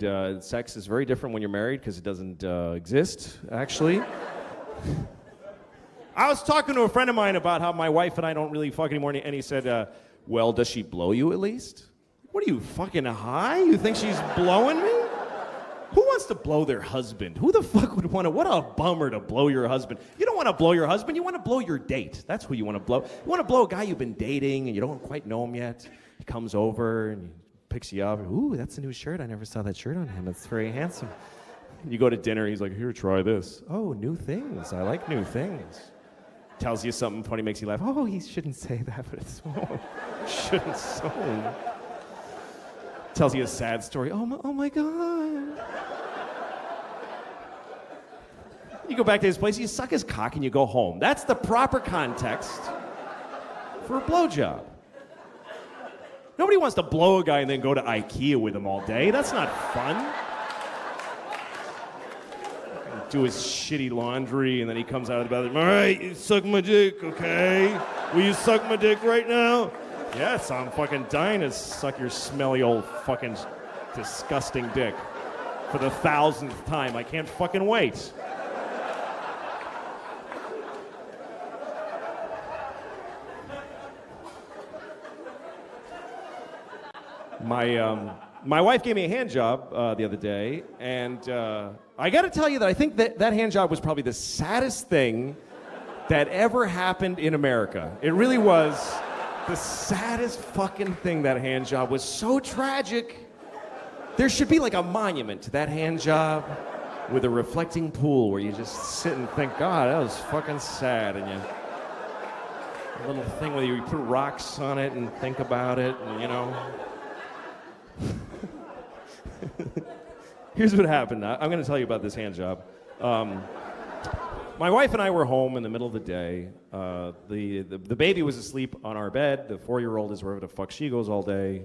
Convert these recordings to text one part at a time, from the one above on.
And sex is very different when you're married because it doesn't exist, actually. I was talking to a friend of mine about how my wife and I don't really fuck anymore, and he said, well, does she blow you at least? What are you, fucking high? You think she's blowing me? Who wants to blow their husband? Who the fuck would want to? What a bummer to blow your husband. You don't want to blow your husband, you want to blow your date. That's who you want to blow. You want to blow a guy you've been dating and you don't quite know him yet. He comes over and he picks you up. Ooh, that's a new shirt. I never saw that shirt on him. It's very handsome. You go to dinner, he's like, here, try this. Oh, new things. I like new things. Tells you something funny, makes you laugh. Oh, he shouldn't say that, but it's shouldn't so. Tells you a sad story. Oh my God. You go back to his place, you suck his cock, and you go home. That's the proper context for a blowjob. Nobody wants to blow a guy and then go to IKEA with him all day. That's not fun. Do his shitty laundry, and then he comes out of the bathroom. All right, you suck my dick, okay? Will you suck my dick right now? Yes, I'm fucking dying to suck your smelly old fucking disgusting dick for the 1,000th time. I can't fucking wait. My wife gave me a hand job the other day, and I got to tell you that I think that hand job was probably the saddest thing that ever happened in America. It really was the saddest fucking thing, that hand job. Was so tragic. There should be like a monument to that hand job with a reflecting pool where you just sit and think, God, that was fucking sad. And a little thing where you put rocks on it and think about it, and you know. Here's what happened. I'm going to tell you about this hand job. My wife and I were home in the middle of the day. The baby was asleep on our bed. The 4-year-old is wherever the fuck she goes all day.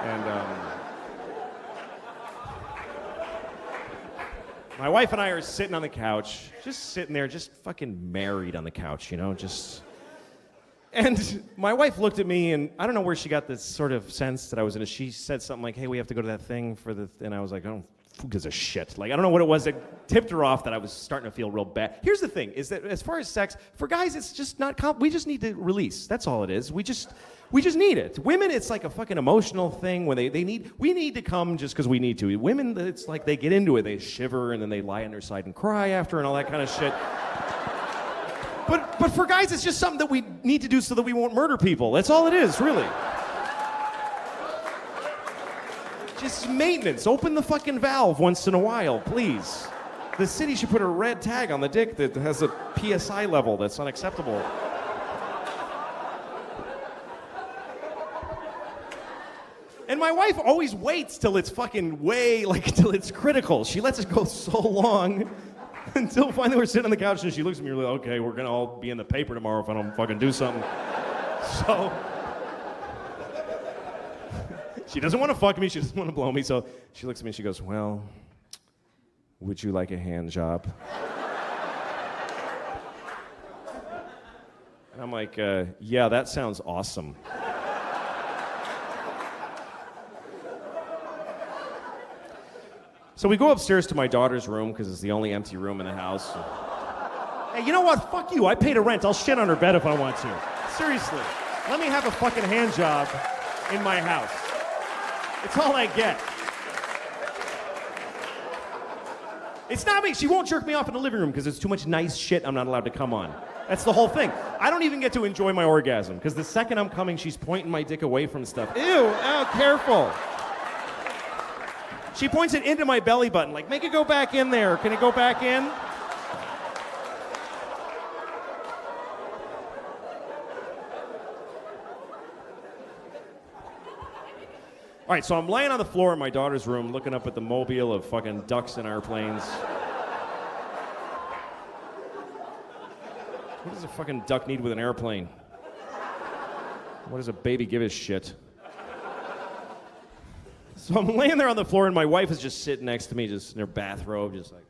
And my wife and I are sitting on the couch, just sitting there, just fucking married on the couch, you know, just... And my wife looked at me, and I don't know where she got this sort of sense that I was in. She said something like, hey, we have to go to that thing for the... And I was like, oh, who gives a shit? Like, I don't know what it was that tipped her off that I was starting to feel real bad. Here's the thing, is that as far as sex, for guys, it's just not... we just need to release. That's all it is. We just need it. Women, it's like a fucking emotional thing when we need to come just because we need to. Women, it's like they get into it. They shiver, and then they lie on their side and cry after and all that kind of shit. But for guys, it's just something that we need to do so that we won't murder people. That's all it is, really. Just maintenance. Open the fucking valve once in a while, please. The city should put a red tag on the dick that has a PSI level that's unacceptable. And my wife always waits till it's fucking till it's critical. She lets it go so long until finally we're sitting on the couch and she looks at me and we're like, okay, we're gonna all be in the paper tomorrow if I don't fucking do something. So she doesn't want to fuck me, she doesn't want to blow me, so she looks at me and she goes, well, would you like a hand job? And I'm like, yeah, that sounds awesome. So we go upstairs to my daughter's room because it's the only empty room in the house. Hey, you know what? Fuck you. I paid a rent. I'll shit on her bed if I want to. Seriously. Let me have a fucking hand job in my house. It's all I get. It's not me. She won't jerk me off in the living room because it's too much nice shit I'm not allowed to come on. That's the whole thing. I don't even get to enjoy my orgasm because the second I'm coming, she's pointing my dick away from stuff. Ew, oh, careful. She points it into my belly button, like, make it go back in there. Can it go back in? All right, so I'm laying on the floor in my daughter's room, looking up at the mobile of fucking ducks and airplanes. What does a fucking duck need with an airplane? What does a baby give a shit? So I'm laying there on the floor, and my wife is just sitting next to me, just in her bathrobe, just like...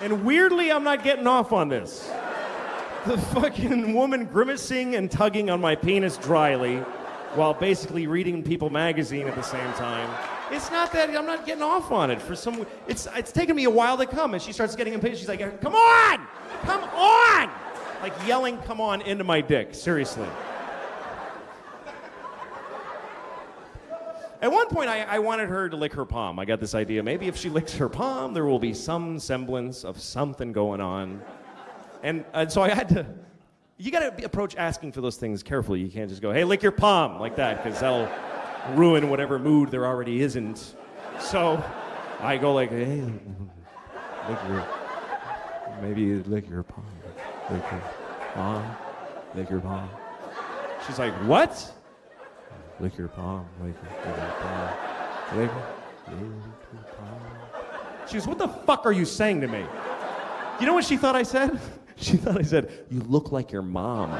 And weirdly, I'm not getting off on this. The fucking woman grimacing and tugging on my penis dryly while basically reading People magazine at the same time. It's not that I'm not getting off on it. It's taken me a while to come, and she starts getting impatient. She's like, come on! Come on! Like yelling, come on, into my dick. Seriously. At one point, I wanted her to lick her palm. I got this idea. Maybe if she licks her palm, there will be some semblance of something going on. And so I had to... You got to approach asking for those things carefully. You can't just go, hey, lick your palm, like that, because that'll ruin whatever mood there already isn't. So I go like, hey, maybe lick your palm. Lick your palm. Lick your palm. She's like, what? Lick your palm, lick your palm, lick your palm. She goes, what the fuck are you saying to me? You know what she thought I said? She thought I said, you look like your mom.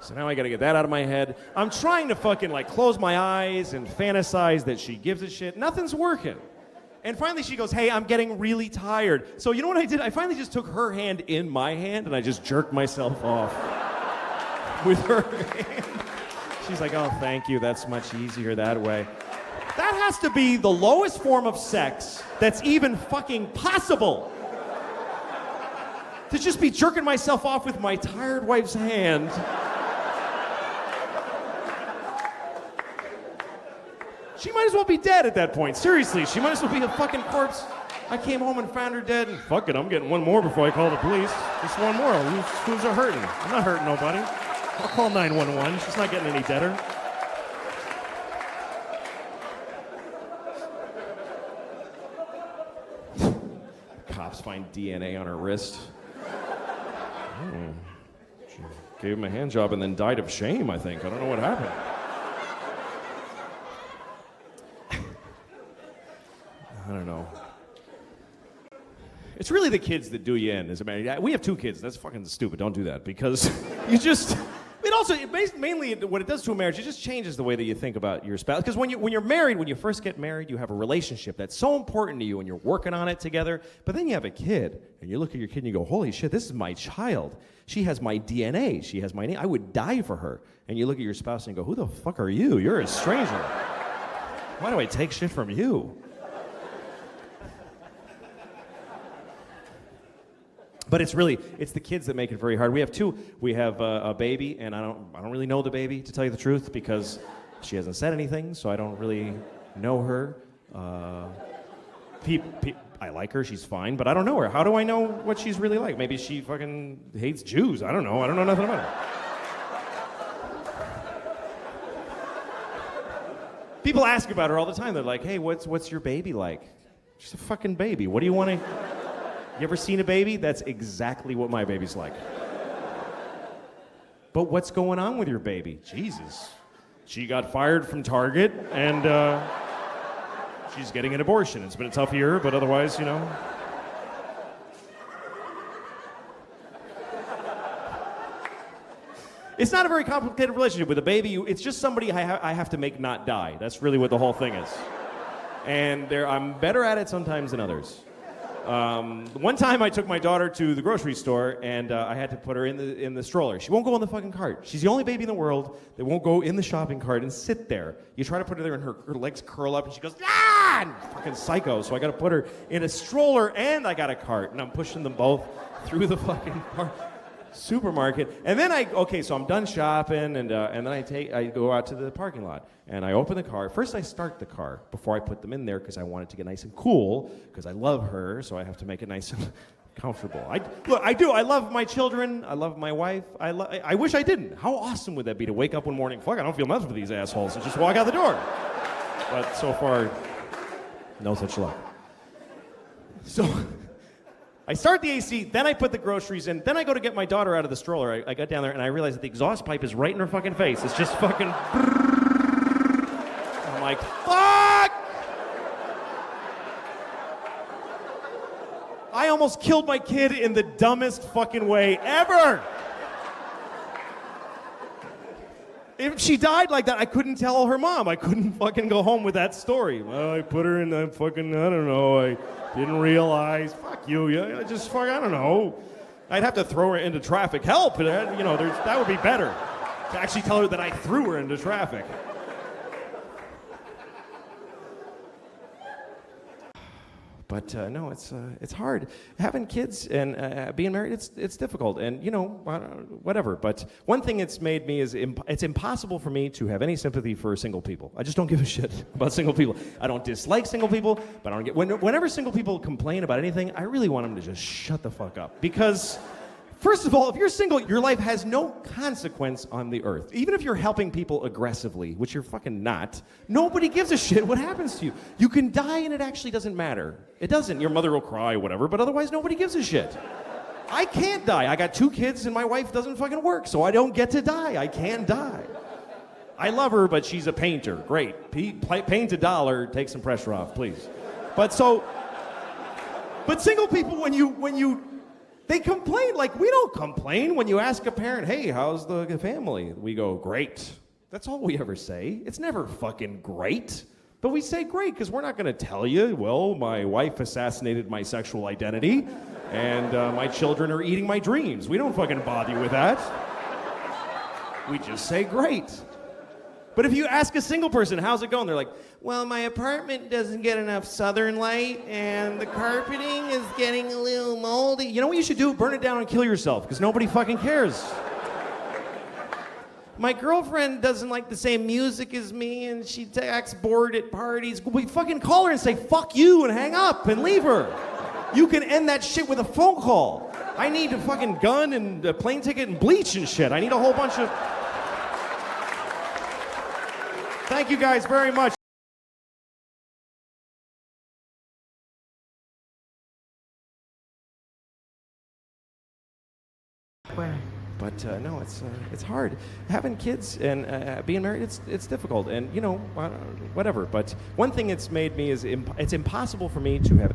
So now I gotta get that out of my head. I'm trying to fucking like close my eyes and fantasize that she gives a shit. Nothing's working. And finally she goes, hey, I'm getting really tired. So you know what I did? I finally just took her hand in my hand and I just jerked myself off with her hand. She's like, oh, thank you. That's much easier that way. That has to be the lowest form of sex that's even fucking possible. To just be jerking myself off with my tired wife's hand. She might as well be dead at that point. Seriously, she might as well be a fucking corpse. I came home and found her dead, and fuck it, I'm getting one more before I call the police. Just one more. Who's a hurting? I'm not hurting nobody. I'll call 911. She's not getting any deader. Cops find DNA on her wrist. She gave him a hand job and then died of shame, I think. I don't know what happened. I don't know. It's really the kids that do you in as a man. We have 2 kids. That's fucking stupid. Don't do that because you just... mainly what it does to a marriage, it just changes the way that you think about your spouse. Because when you're married, when you first get married, you have a relationship that's so important to you and you're working on it together. But then you have a kid and you look at your kid and you go, holy shit, this is my child. She has my DNA. She has my name. I would die for her. And you look at your spouse and you go, who the fuck are you? You're a stranger. Why do I take shit from you? But it's the kids that make it very hard. We have 2. We have a baby, and I don't really know the baby, to tell you the truth, because she hasn't said anything, so I don't really know her. I like her, she's fine, but I don't know her. How do I know what she's really like? Maybe she fucking hates Jews. I don't know nothing about her. People ask about her all the time. They're like, hey, what's your baby like? She's a fucking baby. What do you want to... You ever seen a baby? That's exactly what my baby's like. But what's going on with your baby? Jesus. She got fired from Target, and she's getting an abortion. It's been a tough year, but otherwise, you know. It's not a very complicated relationship with a baby. It's just somebody I have to make not die. That's really what the whole thing is. And I'm better at it sometimes than others. One time I took my daughter to the grocery store and I had to put her in the stroller. She won't go in the fucking cart. She's the only baby in the world that won't go in the shopping cart and sit there. You try to put her there and her legs curl up and she goes, ah! And fucking psycho. So I got to put her in a stroller and I got a cart and I'm pushing them both through the fucking supermarket. And then so I'm done shopping and then I go out to the parking lot. And I open the car. First, I start the car before I put them in there because I want it to get nice and cool because I love her, so I have to make it nice and comfortable. I do. I love my children. I love my wife. I wish I didn't. How awesome would that be to wake up one morning, fuck, I don't feel nothing for these assholes, and just walk out the door. But so far, no such luck. So I start the AC, then I put the groceries in, then I go to get my daughter out of the stroller. I got down there and I realized that the exhaust pipe is right in her fucking face. It's just fucking... I'm like, fuck! I almost killed my kid in the dumbest fucking way ever. If she died like that, I couldn't tell her mom. I couldn't fucking go home with that story. Well, I put her in the fucking, I don't know, I didn't realize. Fuck you, yeah, just fuck, I don't know. I'd have to throw her into traffic. Help, you know, that would be better. To actually tell her that I threw her into traffic. But no, it's hard. Having kids and being married, it's difficult. And, you know, whatever. But one thing it's made me is it's impossible for me to have any sympathy for single people. I just don't give a shit about single people. I don't dislike single people, but I don't get... Whenever single people complain about anything, I really want them to just shut the fuck up. Because... First of all, if you're single, your life has no consequence on the earth. Even if you're helping people aggressively, which you're fucking not, nobody gives a shit what happens to you. You can die and it actually doesn't matter. It doesn't. Your mother will cry, whatever, but otherwise nobody gives a shit. I can't die. I got 2 kids and my wife doesn't fucking work, so I don't get to die. I can't die. I love her, but she's a painter. Great. Paint $1, take some pressure off, please. But single people, when you they complain like we don't complain. When you ask a parent, hey, how's the family? We go, great. That's all we ever say. It's never fucking great. But we say great because we're not going to tell you, well, my wife assassinated my sexual identity and my children are eating my dreams. We don't fucking bother you with that. We just say great. But if you ask a single person, how's it going? They're like, well, my apartment doesn't get enough southern light and the carpeting is getting a little moldy. You know what you should do? Burn it down and kill yourself because nobody fucking cares. My girlfriend doesn't like the same music as me and she acts bored at parties. We fucking call her and say, fuck you, and hang up and leave her. You can end that shit with a phone call. I need a fucking gun and a plane ticket and bleach and shit. I need a whole bunch of... Thank you guys very much. But no, it's hard. Having kids and being married, it's difficult. And, you know, whatever. But one thing it's made me is it's impossible for me to have...